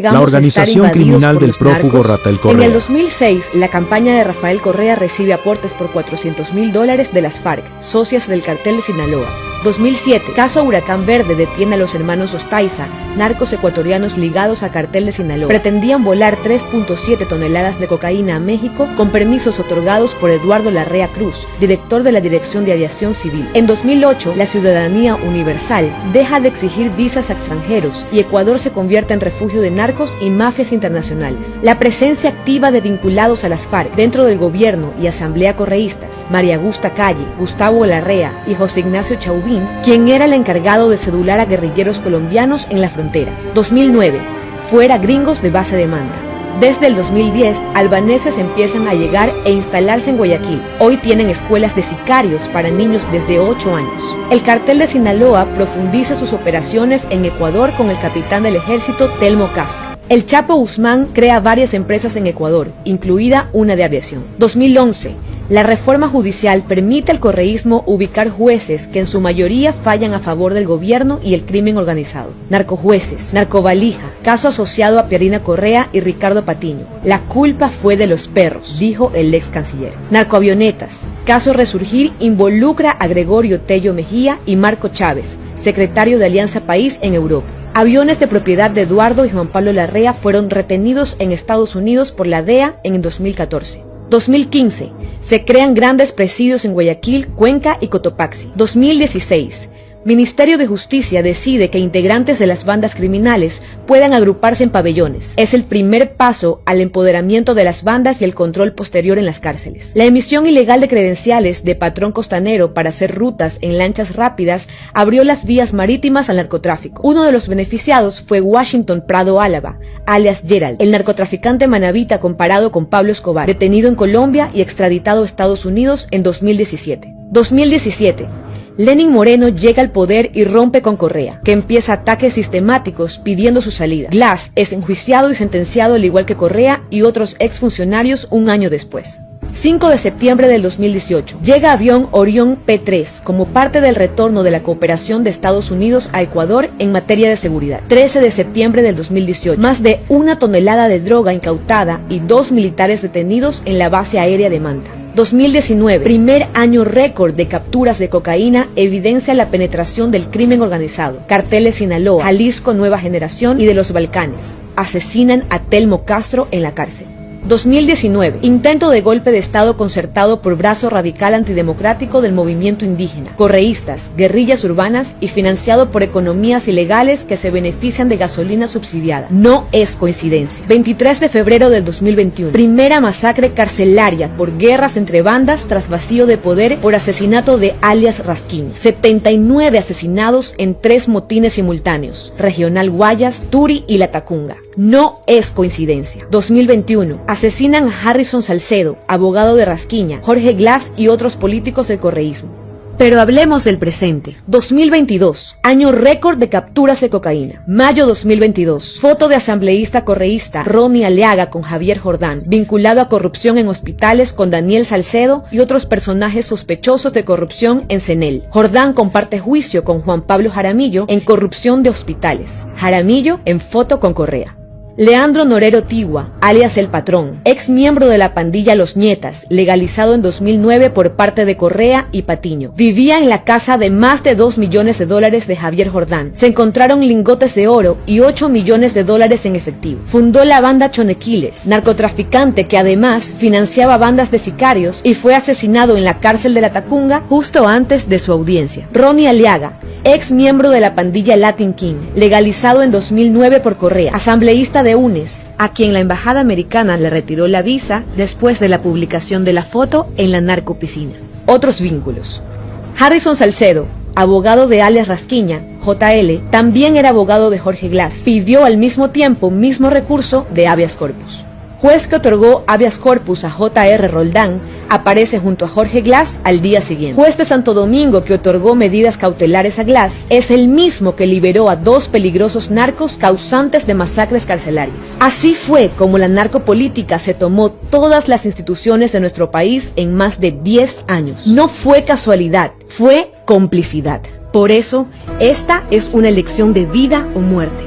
La organización criminal del prófugo Rafael Correa. En el 2006, la campaña de Rafael Correa recibe aportes por $400.000 de las FARC, socias del cartel de Sinaloa. 2007, caso Huracán Verde detiene a los hermanos Ostaiza, narcos ecuatorianos ligados a cartel de Sinaloa. Pretendían volar 3.7 toneladas de cocaína a México con permisos otorgados por Eduardo Larrea Cruz, director de la Dirección de Aviación Civil. En 2008, la ciudadanía universal deja de exigir visas a extranjeros y Ecuador se convierte en refugio de narcos y mafias internacionales. La presencia activa de vinculados a las FARC dentro del gobierno y asamblea correístas, María Augusta Calle, Gustavo Larrea y José Ignacio Chauvin, quien era el encargado de cedular a guerrilleros colombianos en la frontera. 2009, fuera gringos de base de Manta. Desde el 2010, albaneses empiezan a llegar e instalarse en Guayaquil. Hoy tienen escuelas de sicarios para niños desde 8 años. El cartel de Sinaloa profundiza sus operaciones en Ecuador con el capitán del ejército Telmo Castro. El Chapo Guzmán crea varias empresas en Ecuador, incluida una de aviación. 2011. La reforma judicial permite al correísmo ubicar jueces que en su mayoría fallan a favor del gobierno y el crimen organizado. Narcojueces, narcovalija, caso asociado a Pierina Correa y Ricardo Patiño. La culpa fue de los perros, dijo el ex canciller. Narcoavionetas, caso Resurgir involucra a Gregorio Tello Mejía y Marco Chávez, secretario de Alianza País en Europa. Aviones de propiedad de Eduardo y Juan Pablo Larrea fueron retenidos en Estados Unidos por la DEA en 2014. 2015. Se crean grandes presidios en Guayaquil, Cuenca y Cotopaxi. 2016. Ministerio de Justicia decide que integrantes de las bandas criminales puedan agruparse en pabellones. Es el primer paso al empoderamiento de las bandas y el control posterior en las cárceles. La emisión ilegal de credenciales de patrón costanero para hacer rutas en lanchas rápidas abrió las vías marítimas al narcotráfico. Uno de los beneficiados fue Washington Prado Álava, alias Gerald, el narcotraficante manabita comparado con Pablo Escobar, detenido en Colombia y extraditado a Estados Unidos en 2017. 2017. Lenín Moreno llega al poder y rompe con Correa, que empieza ataques sistemáticos pidiendo su salida. Glass es enjuiciado y sentenciado al igual que Correa y otros exfuncionarios un año después. 5 de septiembre del 2018. Llega avión Orión P-3 como parte del retorno de la cooperación de Estados Unidos a Ecuador en materia de seguridad. 13 de septiembre del 2018. Más de 1 tonelada de droga incautada y 2 militares detenidos en la base aérea de Manta. 2019, primer año récord de capturas de cocaína, evidencia la penetración del crimen organizado. Carteles Sinaloa, Jalisco Nueva Generación y de los Balcanes. Asesinan a Telmo Castro en la cárcel. 2019. Intento de golpe de Estado concertado por brazo radical antidemocrático del movimiento indígena, correístas, guerrillas urbanas y financiado por economías ilegales que se benefician de gasolina subsidiada. No es coincidencia. 23 de febrero del 2021. Primera masacre carcelaria por guerras entre bandas tras vacío de poder por asesinato de alias Rasquiña. 79 asesinados en 3 motines simultáneos. Regional Guayas, Turi y La Tacunga. No es coincidencia. 2021. Asesinan a Harrison Salcedo, abogado de Rasquiña, Jorge Glass y otros políticos del correísmo. Pero hablemos del presente. 2022, año récord de capturas de cocaína. Mayo 2022, foto de asambleísta correísta Ronnie Aliaga con Javier Jordán, vinculado a corrupción en hospitales con Daniel Salcedo y otros personajes sospechosos de corrupción en CENEL. Jordán comparte juicio con Juan Pablo Jaramillo en corrupción de hospitales. Jaramillo en foto con Correa. Leandro Norero Tigua, alias El Patrón, ex miembro de la pandilla Los Nietas, legalizado en 2009 por parte de Correa y Patiño. Vivía en la casa de más de $2 millones de Javier Jordán. Se encontraron lingotes de oro y $8 millones en efectivo. Fundó la banda Chone Killers, narcotraficante que además financiaba bandas de sicarios y fue asesinado en la cárcel de La Tacunga justo antes de su audiencia. Ronnie Aliaga, ex miembro de la pandilla Latin King, legalizado en 2009 por Correa, asambleísta de UNES, a quien la embajada americana le retiró la visa después de la publicación de la foto en la narcopiscina. Otros vínculos. Harrison Salcedo, abogado de alias Rasquiña, JL, también era abogado de Jorge Glass. Pidió al mismo tiempo mismo recurso de habeas corpus. Juez que otorgó habeas corpus a J.R. Roldán aparece junto a Jorge Glass al día siguiente. Juez de Santo Domingo que otorgó medidas cautelares a Glass es el mismo que liberó a 2 peligrosos narcos causantes de masacres carcelarias. Así fue como la narcopolítica se tomó todas las instituciones de nuestro país en más de 10 años. No fue casualidad, fue complicidad. Por eso, esta es una elección de vida o muerte.